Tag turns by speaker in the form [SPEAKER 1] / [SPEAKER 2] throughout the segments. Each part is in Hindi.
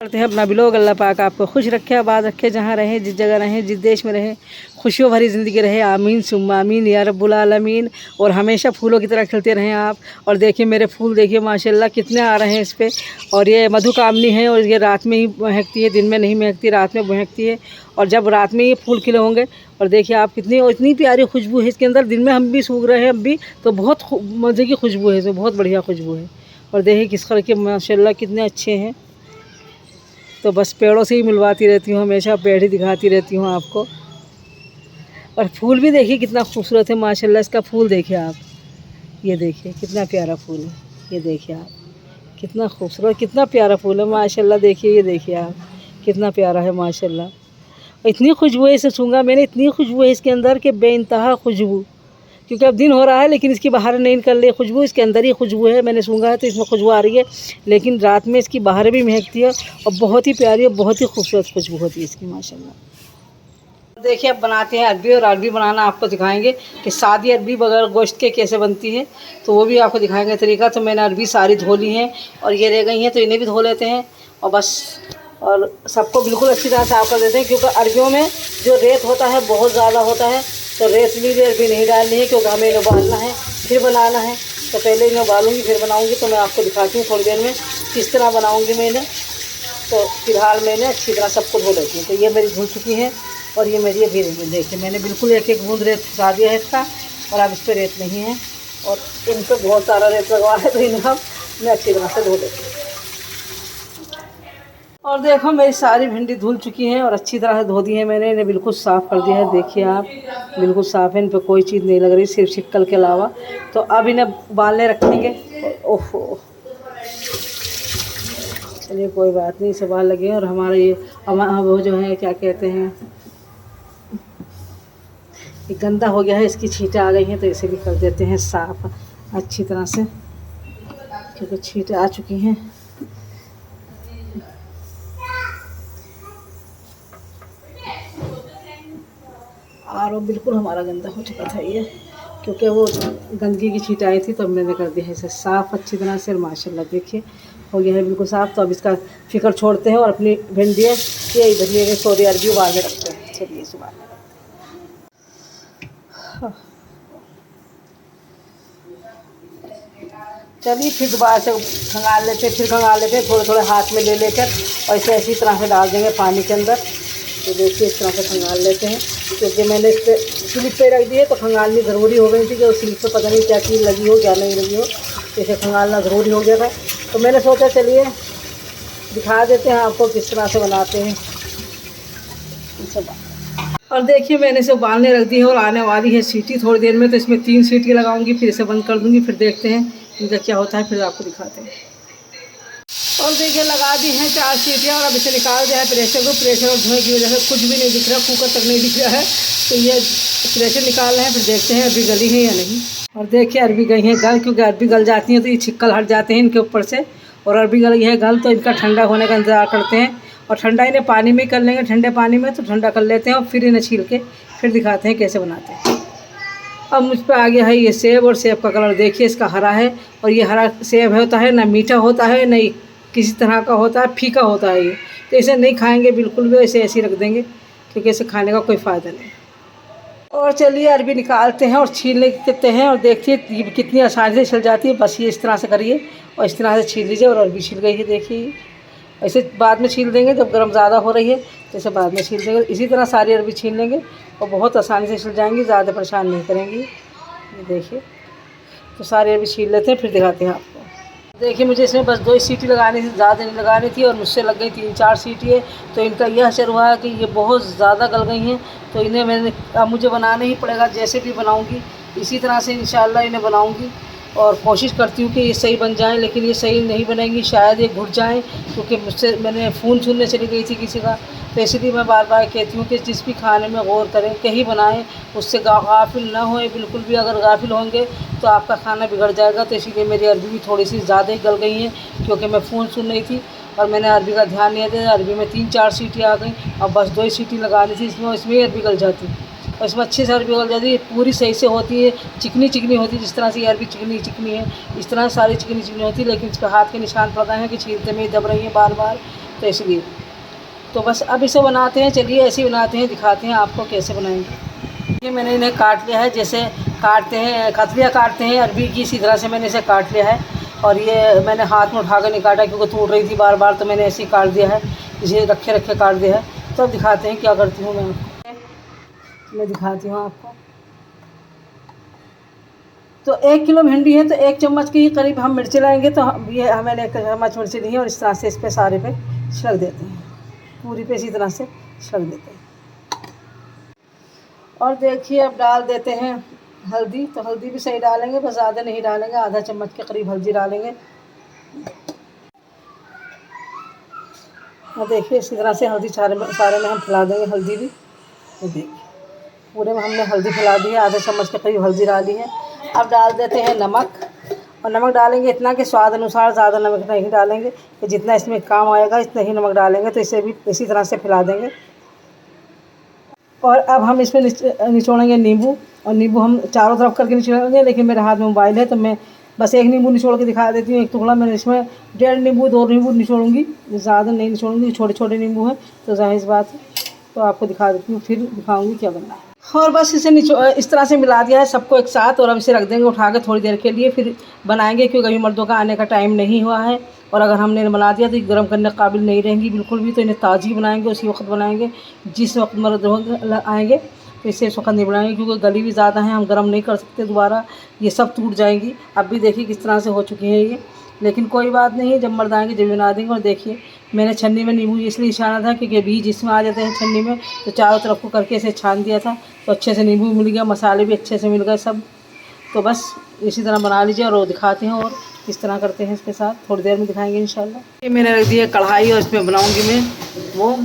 [SPEAKER 1] करते हैं अपना ब्लॉग। अल्लाह पाक आपको खुश रखे, आबाद रखे, जहाँ रहें, जिस जगह रहें, जिस देश में रहें, खुशियों भरी ज़िंदगी रहे। आमीन सुम्मा आमीन या रब्बुल आलमीन। और हमेशा फूलों की तरह खिलते रहें आप। और देखिए मेरे फूल, देखिए माशाल्लाह कितने आ रहे हैं इस पर। और ये मधुकामनी है और ये रात में ही महकती है, दिन में नहीं महकती, रात में महकती है। और जब रात में ये फूल खिले होंगे, और देखिए आप कितनी और इतनी प्यारी खुशबू है इसके अंदर। दिन में हम भी सूख रहे हैं अब भी, तो बहुत मज़े की खुशबू है, इसमें बहुत बढ़िया खुशबू है। और देखिए किस तरह के माशाल्लाह कितने अच्छे हैं। तो बस पेड़ों से ही मिलवाती रहती हूँ, हमेशा पेड़ ही दिखाती रहती हूँ आपको। और फूल भी देखिए कितना खूबसूरत है माशाल्लाह। इसका फूल देखिए आप, ये देखिए कितना प्यारा फूल है। ये देखिए आप कितना खूबसूरत, कितना प्यारा फूल है माशाल्लाह। देखिए ये देखिए आप कितना प्यारा है माशाल्लाह। इतनी खुशबू है, इसे सूंघा मैंने, इतनी खुशबू है इसके अंदर कि बेइंतहा खुशबू। क्योंकि अब दिन हो रहा है लेकिन इसकी बाहर नहीं निकल रही खुशबू, इसके अंदर ही खुशबू है। मैंने सूंघा है तो इसमें खुशबू आ रही है, लेकिन रात में इसकी बाहर भी महकती है। और बहुत ही प्यारी और बहुत ही खूबसूरत खुशबू होती है इसकी माशाल्लाह। देखिए अब बनाते हैं अरबी, और अरबी बनाना आपको दिखाएंगे कि सादी अरबी बगैर गोश्त के कैसे बनती है, तो वो भी आपको दिखाएंगे तरीका। तो मैंने अरबी सारी धो ली हैं और ये रह गई हैं, तो इन्हें भी धो लेते हैं। और बस और सबको बिल्कुल अच्छी तरह साफ़ कर देते हैं, क्योंकि अरबियों में जो रेत होता है बहुत ज़्यादा होता है। तो रेतली अरबी नहीं डालनी है, क्योंकि हमें इन्हें उबालना है फिर बनाना है। तो पहले इन्हें उबालूँगी फिर बनाऊँगी। तो मैं आपको दिखाती हूँ थोड़ी देर में किस तरह बनाऊँगी मैं इन्हें। तो फिलहाल मैंने अच्छी तरह सबको धो लेती हूँ। तो ये मेरी धुल चुकी हैं और ये मेरी अभी देखिए मैंने बिल्कुल एक एक बूंद रेत हटा दिया है इसका। और अब इस पर रेत नहीं है, और इन पर बहुत सारा रेत लगवा है, तो इन्हें हम मैं अच्छी तरह से धो लेती हूँ। और देखो मेरी सारी भिंडी धुल चुकी हैं और अच्छी तरह से धो दी है मैंने, इन्हें बिल्कुल साफ़ कर दिया है। देखिए आप बिल्कुल साफ़ है, इन पर कोई चीज़ नहीं लग रही सिर्फ शिक्कल के अलावा। तो अब इन्हें उबालने रखेंगे। ओहो चलिए कोई बात नहीं, इसे उबाल लगे। और हमारा ये वो जो है क्या कहते हैं, ये गंदा हो गया है, इसकी छींटें आ गई हैं, तो इसे भी कर देते हैं साफ़ अच्छी तरह से, क्योंकि छींटें आ चुकी हैं। और वो बिल्कुल हमारा गंदा हो चुका था ये, क्योंकि वो गंदगी की छींटें आई थी, तो मैंने कर दिया है इसे साफ़ अच्छी तरह से। माशाल्लाह देखिए हो गया है बिल्कुल साफ़। तो अब इसका फिक्र छोड़ते हैं और अपनी भिंडी ये इधर लिए सौदी अरबी उबाल के रखते हैं। चलिए सुबह चलिए फिर दोबारा से खंगाल लेते, फिर खंगाल लेते, थोड़े थोड़े हाथ में ले लेकर, और इसे ऐसी तरह से डाल देंगे पानी के अंदर। तो देखिए इस तरह से खंगाल लेते हैं, क्योंकि मैंने इस पर स्लिप पे रख दी है, तो खंगालनी ज़रूरी हो गई थी कि उस स्लिप पे पता नहीं क्या चीज़ लगी हो क्या नहीं लगी हो, तो इसे खंगालना ज़रूरी हो गया था। तो मैंने सोचा चलिए दिखा देते हैं आपको किस तरह से बनाते हैं सब। और देखिए मैंने इसे उबालने रख दी है और आने वाली है सीटी थोड़ी देर में। तो इसमें 3 सीटी लगाऊंगी, फिर इसे बंद कर दूंगी, फिर देखते हैं इनका क्या होता है, फिर आपको दिखाते हैं। और देखिए लगा दी हैं 4 सीटियाँ, और अब इसे निकाल दिया है प्रेशर को। प्रेशर और धुएँ की वजह से कुछ भी नहीं दिख रहा, कुकर तक नहीं दिख रहा है। तो ये प्रेशर निकाल रहे हैं, फिर देखते हैं अरबी गली है या नहीं। और देखिए अरबी गई है गल, क्योंकि अरबी गल जाती हैं तो ये छिक्कल हट जाते हैं इनके ऊपर से। और अरबी गल है गल, तो इनका ठंडा होने का इंतज़ार करते हैं। और ठंडा इन्हें पानी में कर लेंगे, ठंडे पानी में, तो ठंडा कर लेते हैं और फिर इन्हें छील के फिर दिखाते हैं कैसे बनाते हैं। अब मुझ पर आ गया है ये सेब, और सेब का कलर देखिए इसका हरा है। और ये हरा सेब होता है ना मीठा होता है, ना किसी तरह का होता है, फीका होता है ये। तो इसे नहीं खाएंगे बिल्कुल भी, इसे ऐसे ही रख देंगे, क्योंकि इसे खाने का कोई फ़ायदा नहीं। और चलिए अरबी निकालते हैं और छील लेते हैं, और देखिए कितनी आसानी से छिल जाती है। बस ये इस तरह से करिए और इस तरह से छील लीजिए, और अरबी छिल गई है देखिए। ऐसे बाद में छील देंगे जब गर्म ज़्यादा हो रही है, तो इसे बाद में छील देंगे। इसी तरह सारी अरबी छील लेंगे और बहुत आसानी से छिल जाएंगी, ज़्यादा परेशान नहीं करेंगी। ये देखिए तो सारी अरबी छील लेते हैं, फिर दिखाते हैं आपको। देखिए मुझे इसमें बस 2 ही सीटी लगानी थी, ज़्यादा नहीं लगानी थी, और मुझसे लग गई 3-4 सीटी है। तो इनका यह असर हुआ है कि ये बहुत ज़्यादा गल गई हैं। तो इन्हें मैंने अब मुझे बनाना ही पड़ेगा, जैसे भी बनाऊंगी इसी तरह से इंशाल्लाह इन्हें बनाऊंगी। और कोशिश करती हूँ कि ये सही बन जाए, लेकिन ये सही नहीं बनेंगी, शायद ये घुट जाएँ, क्योंकि मुझसे मैंने फ़ोन सुनने चली गई थी किसी का। तो इसलिए मैं बार बार कहती हूँ कि जिस भी खाने में गौर करें, कहीं बनाएं, उससे गाफिल ना होए बिल्कुल भी। अगर गाफिल होंगे तो आपका खाना बिगड़ जाएगा। तो इसीलिए मेरी अरबी भी थोड़ी सी ज़्यादा ही गल गई हैं, क्योंकि मैं फ़ोन सुन रही थी और मैंने अरबी का ध्यान नहीं दिया। अरबी में 3-4 सीटी आ गई, अब बस 2 ही सीटी लगानी थी इसमें ही अरबी गल जाती। और इसमें अच्छी से अरबी गल जाती है, पूरी सही से होती है, चिकनी चिकनी होती है। जिस तरह से ये अरबी चिकनी चिकनी है, इस तरह सारी चिकनी चिकनी होती है। लेकिन इस पर हाथ के निशान पड़ गए हैं कि छीलते में ही दब रही हैं बार बार। तो इसलिए तो बस अब इसे बनाते हैं। चलिए ऐसे ही बनाते हैं, दिखाते हैं आपको कैसे बनाएंगे। ये मैंने इन्हें काट लिया है, जैसे काटते हैं कतलियाँ काटते हैं अरबी की, इसी तरह से मैंने इसे काट लिया है। और ये मैंने हाथ में उठा कर नहीं काटा क्योंकि टूट रही थी बार बार, तो मैंने ऐसे ही काट दिया है, इसे रखे रखे काट दिया है। तो अब दिखाते हैं क्या करती हूँ मैं दिखाती हूँ आपको। तो 1 किलो भिंडी है तो 1 चम्मच के करीब हम मिर्ची लाएंगे। तो ये मैंने 1 चम्मच मिर्ची ली है और इस तरह से इस पे सारे पे छिड़क देते हैं, पूरी पे इसी तरह से छिड़क देते हैं। और देखिए अब डाल देते हैं हल्दी। तो हल्दी भी सही डालेंगे, बस ज़्यादा नहीं डालेंगे, आधा चम्मच के करीब हल्दी डालेंगे। और देखिए इसी तरह से हल्दी सारे में हम फैला देंगे हल्दी भी। तो देखिए पूरे में हमने हल्दी फैला दी है, आधा चम्मच के करीब हल्दी डाली है। अब डाल देते हैं नमक। और नमक डालेंगे इतना कि स्वाद अनुसार, ज़्यादा नमक नहीं डालेंगे, कि जितना इसमें काम आएगा इतना ही नमक डालेंगे। तो इसे भी इसी तरह से फैला देंगे। और अब हम इसमें निचोड़ेंगे नींबू। और नींबू हम चारों तरफ करके निचोड़ेंगे, लेकिन मेरे हाथ में मोबाइल है तो मैं बस 1 नींबू निचोड़ के दिखा देती हूँ, 1 टुकड़ा। मैंने इसमें 1.5 नींबू 2 नींबू निचोड़ूंगी, ज़्यादा नहीं निचोड़ूंगी, छोटे छोटे नींबू हैं तो जाहिर बात है। तो आपको दिखा देती हूँ, फिर दिखाऊंगी क्या बनना है। और बस इसे इस तरह से मिला दिया है सबको एक साथ। और अब इसे रख देंगे उठा के थोड़ी देर के लिए, फिर बनाएंगे क्योंकि अभी मर्दों का आने का टाइम नहीं हुआ है। और अगर हमने बना दिया तो ये गर्म करने के काबिल नहीं रहेंगी बिल्कुल भी। तो इन्हें ताज़ी बनाएंगे, उसी वक्त बनाएंगे जिस वक्त मर्द आएंगे। तो इसे इस वक्त नहीं बनाएंगे क्योंकि गली भी ज़्यादा है, हम गर्म नहीं कर सकते दोबारा, ये सब टूट जाएंगी। अब भी देखिए किस तरह से हो चुकी है ये, लेकिन कोई बात नहीं, जब मर्द आएंगे जब बना देंगे। और देखिए मैंने छन्नी में नींबू इसलिए छाना था क्योंकि बीज इसमें आ जाते हैं छन्नी में, तो चारों तरफ को करके इसे छान दिया था तो अच्छे से नींबू मिल गया, मसाले भी अच्छे से मिल गए सब। तो बस इसी तरह बना लीजिए और वो दिखाते हैं और किस तरह करते हैं इसके साथ, थोड़ी देर में दिखाएंगे इंशाल्लाह। ये मैंने रख दिया कढ़ाई और इसमें बनाऊँगी मैं वो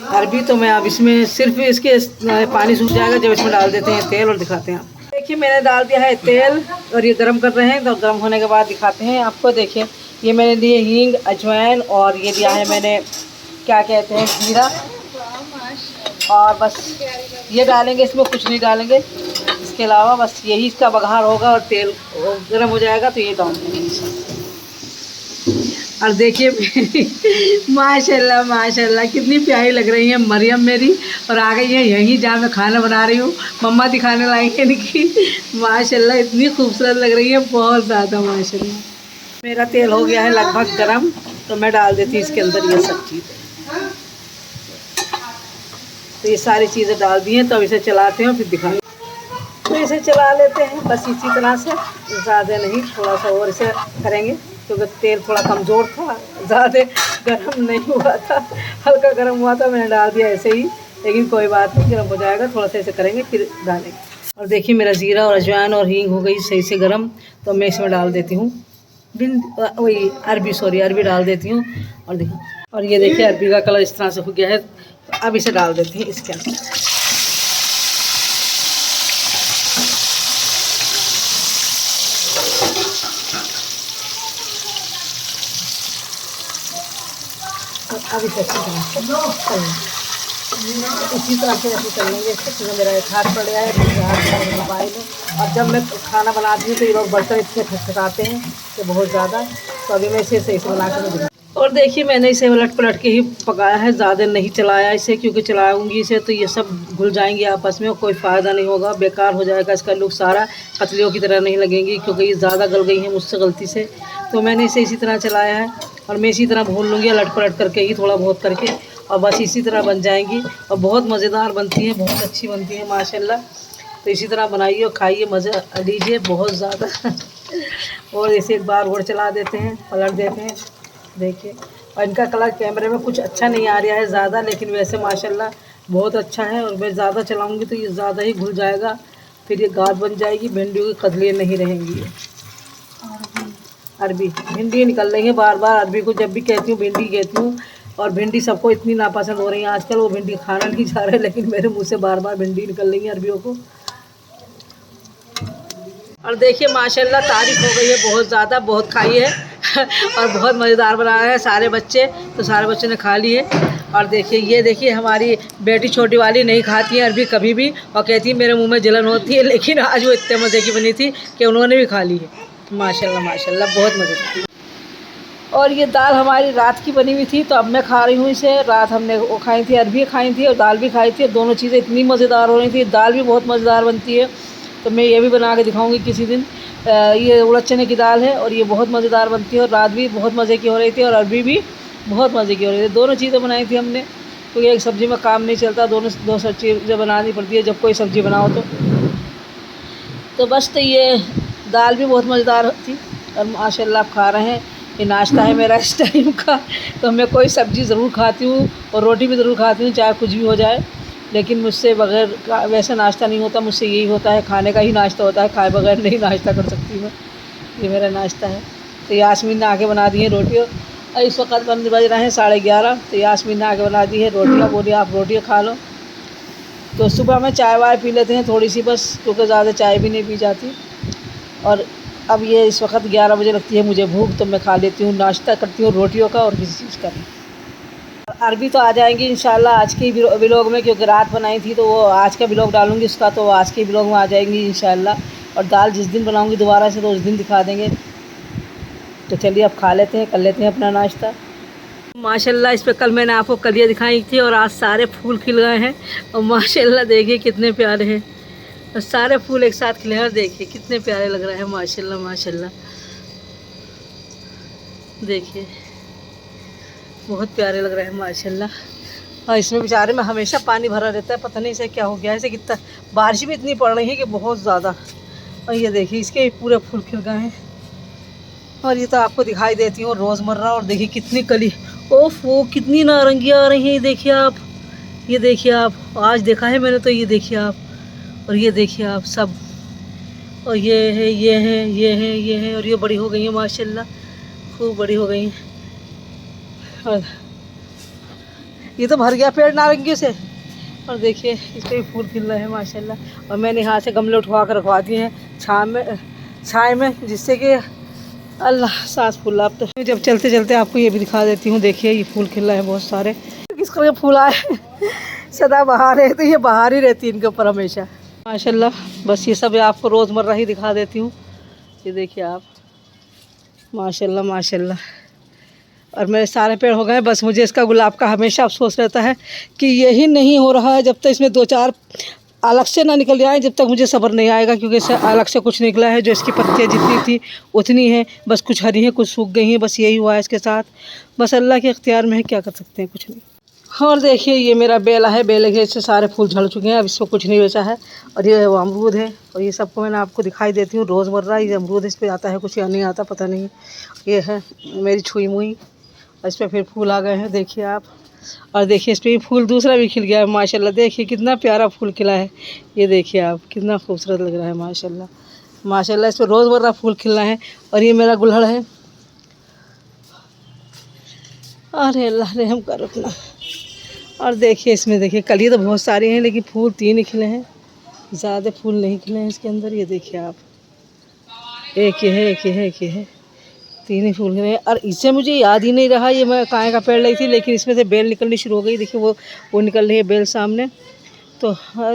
[SPEAKER 1] अरबी। तो मैं अब इसमें सिर्फ इसके पानी सूख जाएगा जब इसमें डाल देते हैं तेल और दिखाते हैं। देखिए मैंने डाल दिया है तेल और ये गर्म कर रहे हैं। तो गर्म होने के बाद दिखाते हैं आपको। देखिए ये मैंने दिए हींग, अजवाइन और ये दिया है मैंने क्या कहते हैं जीरा। और बस ये डालेंगे, इसमें कुछ नहीं डालेंगे इसके अलावा, बस यही इसका बघार होगा और तेल गर्म हो जाएगा तो ये डाल देंगे। और देखिए माशाल्लाह माशाल्लाह कितनी प्यारी लग रही है मरियम मेरी, और आ गई है यहीं जहाँ मैं खाना बना रही हूँ। मम्मा दिखाने लाएंगे इनकी, माशाल्लाह इतनी खूबसूरत लग रही है, बहुत ज़्यादा माशाल्लाह। मेरा तेल हो गया है लगभग गरम, तो मैं डाल देती हूँ इसके अंदर ये सब चीज़ें। तो ये सारी चीज़ें डाल दी हैं, तो अब इसे चलाते हैं फिर दिखाएंगे। तो इसे चला लेते हैं बस इसी तरह से, ज़्यादा नहीं, थोड़ा सा और इसे करेंगे क्योंकि तेल थोड़ा कमज़ोर था, ज़्यादा गर्म नहीं हुआ था, हल्का गर्म हुआ था, मैंने डाल दिया ऐसे ही। लेकिन कोई बात नहीं, गर्म हो जाएगा, थोड़ा सा ऐसे करेंगे फिर डालेंगे। और देखिए मेरा ज़ीरा और अजवाइन और हींग हो गई सही से गर्म, तो मैं इसमें डाल देती हूँ वही अरबी डाल देती हूँ। और देखिए, और ये देखिए अरबी का कलर इस तरह से हो गया है। तो अब इसे डाल देते हैं इसके अंदर। अब इसे अच्छी तरह से इसी तरह से ऐसे कर लेंगे। इससे मेरा एक हाथ पड़ गया है, दूसरे हाथ में मोबाइल है। और जब मैं खाना बनाती हूँ तो ये लोग बर्तन इतने खटखटाते हैं कि बहुत ज़्यादा। तो अभी मैं इसे सही से बना कर दिखा। और देखिए मैंने इसे उलट पलट के ही पकाया है, ज़्यादा नहीं चलाया इसे, क्योंकि चलाऊँगी इसे तो ये सब घुल जाएंगे आपस में, कोई फ़ायदा नहीं होगा, बेकार हो जाएगा इसका लुक सारा, कतलियों की तरह नहीं लगेंगी क्योंकि ये ज़्यादा गल गई है मुझसे गलती से। तो मैंने इसे इसी तरह चलाया है और मैं इसी तरह भून लूँगी उलट पलट करके ही, थोड़ा बहुत करके, और बस इसी तरह बन जाएंगी। और बहुत मज़ेदार बनती हैं, बहुत अच्छी बनती है माशाल्लाह। तो इसी तरह बनाइए और खाइए, मज़ा लीजिए बहुत ज़्यादा। और इसे एक बार और चला देते हैं, पलट देते हैं, देखिए। और इनका कलर कैमरे में कुछ अच्छा नहीं आ रहा है ज़्यादा, लेकिन वैसे माशाल्लाह बहुत अच्छा है। और मैं ज़्यादा चलाऊँगी तो ये ज़्यादा ही घुल जाएगा, फिर ये गाढ़ बन जाएगी, भिंडियों की कतलियाँ नहीं रहेंगी। अरबी भिंडी निकल रही है बार बार, अरबी को जब भी कहती हूँ भिंडी कहती हूँ। और भिंडी सबको इतनी नापसंद हो रही है आजकल, वो भिंडी खाना नहीं चाह रहे, लेकिन मेरे मुंह से बार बार भिंडी निकल रही है अरबियों को। और देखिए माशाल्लाह तारीफ़ हो गई है बहुत ज़्यादा, बहुत खाई है और बहुत मज़ेदार बना रहे हैं सारे बच्चे, तो सारे बच्चों ने खा ली है। और देखिए ये देखिए हमारी बेटी छोटी वाली नहीं खाती है अरबी कभी भी, और कहती है मेरे मुँह में जलन होती है, लेकिन आज वो इतने मज़े की बनी थी कि उन्होंने भी खा ली है। माशाल्लाह माशाल्लाह बहुत मज़ेदार। और ये दाल हमारी रात की बनी हुई थी, तो अब मैं खा रही हूँ इसे। रात हमने वो खाई थी, अरबी खाई थी और दाल भी खाई थी। दोनों चीज़ें इतनी मज़ेदार हो रही थी। दाल भी बहुत मज़ेदार बनती है, तो मैं ये भी बना के दिखाऊंगी किसी दिन। ये उड़द चने की दाल है और ये बहुत मज़ेदार बनती है। और रात भी बहुत मज़े की हो रही थी और अरबी भी बहुत मज़े की हो रही थी। दोनों चीज़ें बनाई थी हमने, क्योंकि एक सब्ज़ी में काम नहीं चलता, दो चीज़ें बनानी पड़ती है जब कोई सब्ज़ी बनाओ तो बस। तो ये दाल भी बहुत मज़ेदार थी और माशाल्लाह आप खा रहे हैं। ये नाश्ता है मेरा इस टाइम का। तो मैं कोई सब्ज़ी ज़रूर खाती हूँ और रोटी भी ज़रूर खाती हूँ, चाहे कुछ भी हो जाए, लेकिन मुझसे बग़ैर वैसे नाश्ता नहीं होता। मुझसे यही होता है, खाने का ही नाश्ता होता है, खाए बगैर नहीं नाश्ता कर सकती मैं। ये मेरा नाश्ता है। तो यास्मीन ने आके बना दी है रोटियाँ और इस वक्त बज रहे हैं 11:30। तो यास्मीन ने आके बना दी है रोटियाँ, बोली आप रोटियाँ खा लो। तो सुबह में चाय वाय पी लेते हैं थोड़ी सी बस, क्योंकि ज़्यादा चाय भी नहीं पी जाती। और अब ये इस वक्त 11 बजे लगती है मुझे भूख, तो मैं खा लेती हूँ, नाश्ता करती हूँ रोटियों का और किसी चीज़ का नहीं। अरबी तो आ जाएंगी इंशाल्लाह आज के व्लॉग में, क्योंकि रात बनाई थी तो वो आज का व्लॉग डालूँगी उसका, तो आज के व्लॉग में आ जाएंगी इंशाल्लाह। और दाल जिस दिन बनाऊँगी दोबारा से तो उस दिन दिखा देंगे। तो चलिए अब खा लेते हैं, कर लेते हैं अपना नाश्ता। माशाल्लाह इस पर कल मैंने आपको कलियाँ दिखाई थी और आज सारे फूल खिल गए हैं। और माशाल्लाह देखिए कितने प्यारे हैं, और सारे फूल एक साथ खिले हैं। और देखिए कितने प्यारे लग रहे हैं माशाल्लाह माशाल्लाह। देखिए बहुत प्यारे लग रहे हैं माशाल्लाह। और इसमें बेचारे में हमेशा पानी भरा रहता है, पता नहीं इसे क्या हो गया है। इसे कितना बारिश भी इतनी पड़ रही है कि बहुत ज़्यादा। और ये देखिए इसके पूरे फूल खिल गए हैं। और ये तो आपको दिखाई देती हूँ रोज़मर्रा। और देखिए कितनी कली, ओफ वो कितनी नारंगियाँ आ रही हैं। ये देखिए आप, ये देखिए आप, आज देखा है मैंने तो। ये देखिए आप, और ये देखिए आप सब। और ये है, ये है, ये है, ये है। और ये बड़ी हो गई है माशाल्लाह, खूब बड़ी हो गई हैं। और ये तो भर गया पेड़ नारंगियों से। और देखिए इस पर भी फूल खिल रहे हैं माशाल्लाह। और मैंने यहाँ से गमले उठवा कर रखवा दिए हैं छाए में, जिससे कि अल्लाह सांस फूल। अब तो जब चलते चलते आपको ये भी दिखा देती हूँ। देखिए ये फूल खिल रहे हैं बहुत सारे। किस तरह फूल आए सदा बहार है, तो ये बहार ही रहती है इनके ऊपर हमेशा माशाल्लाह। बस ये सब आपको रोज़मर्रा ही दिखा देती हूँ। ये देखिए आप माशाल्लाह माशाल्लाह। और मेरे सारे पेड़ हो गए। बस मुझे इसका गुलाब का हमेशा अफसोस रहता है कि यही नहीं हो रहा है। जब तक इसमें 2-4 अलग से ना निकल जाए जब तक मुझे सब्र नहीं आएगा, क्योंकि इससे अलग से कुछ निकला है। जो इसकी पत्तियाँ जितनी थी उतनी हैं, बस कुछ हरी हैं कुछ सूख गई हैं, बस यही हुआ है इसके साथ। बस अल्लाह के इख्तियार में है, क्या कर सकते हैं, कुछ नहीं। और देखिए ये मेरा बेला है, बेले के इससे सारे फूल झड़ चुके हैं, अब इसमें कुछ नहीं बचा है। और ये वो अमरूद है, और ये सबको मैंने आपको दिखाई देती हूँ रोज़मर्रा। ये अमरूद इस पर आता है कुछ या नहीं आता पता नहीं। ये है मेरी छुई मुई, और इस पर फिर फूल आ गए हैं देखिए आप। और देखिए इस पर फूल दूसरा भी खिल गया है माशाल्लाह। देखिए कितना प्यारा फूल खिला है। ये देखिए आप कितना खूबसूरत लग रहा है माशाल्लाह माशाल्लाह। इस पर रोज़मर्रा फूल खिलना है। और ये मेरा गुलहड़ है। अरे अल्लाह रहम कर अपना। और देखिए इसमें देखिए कली तो बहुत सारी हैं, लेकिन फूल 3 ही खिले हैं, ज़्यादा फूल नहीं खिले हैं इसके अंदर। ये देखिए आप, एक ये है, एक ये है, एक ये है, 3 ही फूल खिले हैं। और इससे मुझे याद ही नहीं रहा ये मैं काय का पेड़ लाई थी, लेकिन इसमें से बेल निकलनी शुरू हो गई। देखिए वो निकल रही है बेल सामने। तो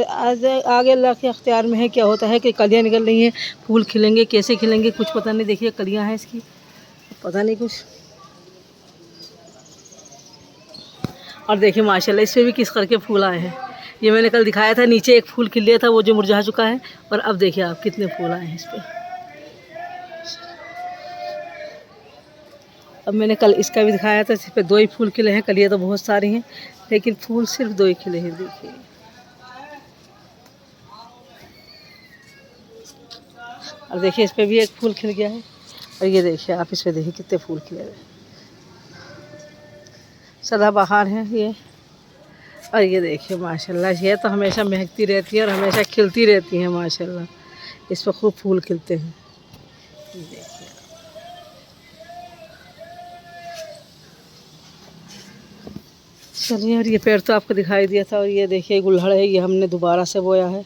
[SPEAKER 1] आज आगे अल्लाह के अख्तियार में है, क्या होता है कि कलियाँ निकल रही हैं, फूल खिलेंगे, कैसे खिलेंगे कुछ पता नहीं। देखिए कलियाँ हैं इसकी, पता नहीं कुछ। और देखिए माशाल्लाह इस पर भी किस करके फूल आए हैं। ये मैंने कल दिखाया था, नीचे एक फूल खिल गया था वो जो मुरझा चुका है। और अब देखिए आप कितने फूल आए हैं इस पर। अब मैंने कल इसका भी दिखाया था, इस पर 2 ही फूल खिले हैं। कलियाँ तो बहुत सारी हैं, लेकिन फूल सिर्फ 2 ही खिले हैं। देखिए और देखिए इस पर भी एक फूल खिल गया है। और ये देखिए आप, इस पर देखिए कितने फूल खिले हैं, सदाबहार हैं ये। और ये देखिए माशाल्लाह, ये तो हमेशा महकती रहती है और हमेशा खिलती रहती हैं माशाल्लाह। इस पर खूब फूल खिलते हैं। देखिए चलिए, और ये पेड़ तो आपको दिखाई दिया था। और ये देखिए गुलहड़ है, ये हमने दोबारा से बोया है,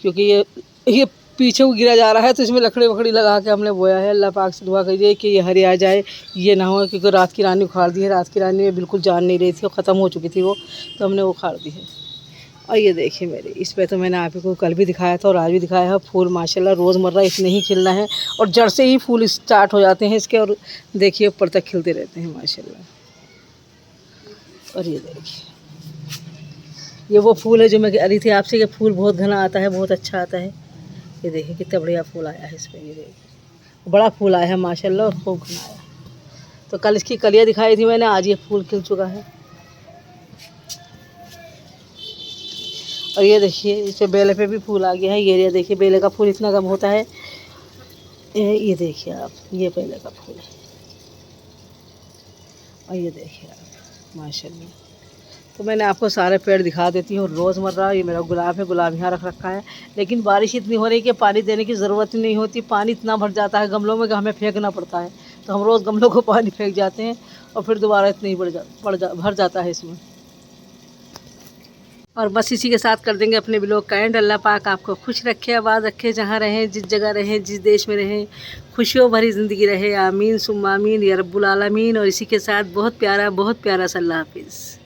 [SPEAKER 1] क्योंकि ये पीछे को गिरा जा रहा है, तो इसमें लकड़ी वकड़ी लगा के हमने बोया है। अल्लाह पाक से दुआ करिए कि ये हरी आ जाए, ये ना हो, क्योंकि रात की रानी उखाड़ दी है। रात की रानी में बिल्कुल जान नहीं रही थी, वो ख़त्म हो चुकी थी वो, तो हमने वो उखाड़ दी है। और ये देखिए मेरे इस पे तो मैंने आप ही को कल भी दिखाया था और आज भी दिखाया है, फूल माशाल्लाह रोज़मर्रा इतने ही खिलना है और जड़ से ही फूल स्टार्ट हो जाते हैं इसके, और देखिए ऊपर तक खिलते रहते हैं माशाल्लाह। और ये देखिए ये वो फूल है जो मैं कह रही थी आपसे कि फूल बहुत घना आता है, बहुत अच्छा आता है। ये देखिए कितना बढ़िया फूल आया है इस पर, ये देखिए बड़ा फूल आया है माशाल्लाह और खूब घना आया। तो कल इसकी कलियाँ दिखाई थी मैंने, आज ये फूल खिल चुका है। और ये देखिए इस पे बेले पे भी फूल आ गया है। ये देखिए बेले का फूल इतना कम होता है, ये देखिए आप, ये बेले का फूल है। और ये देखिए आप माशाल्लाह। तो मैंने आपको सारे पेड़ दिखा देती हूँ रोज़मर्रा। ये मेरा गुलाब है, गुलाब यहाँ रख रखा है, लेकिन बारिश इतनी हो रही है कि पानी देने की ज़रूरत ही नहीं होती। पानी इतना भर जाता है गमलों में कि हमें फेंकना पड़ता है, तो हम रोज़ गमलों को पानी फेंक जाते हैं और फिर दोबारा इतना ही भर जाता है इसमें। और बस इसी के साथ कर देंगे अपने ब्लॉग का एंड। अल्लाह पाक आपको खुश रखे, आबाद रखे, जहाँ रहें, जिस जगह रहें, जिस देश में रहें, खुशियों भरी ज़िंदगी रहे। आमीन सुम्मा आमीन या रब्बुल आलमीन। और इसी के साथ बहुत प्यारा सा अल्लाह हाफिज़।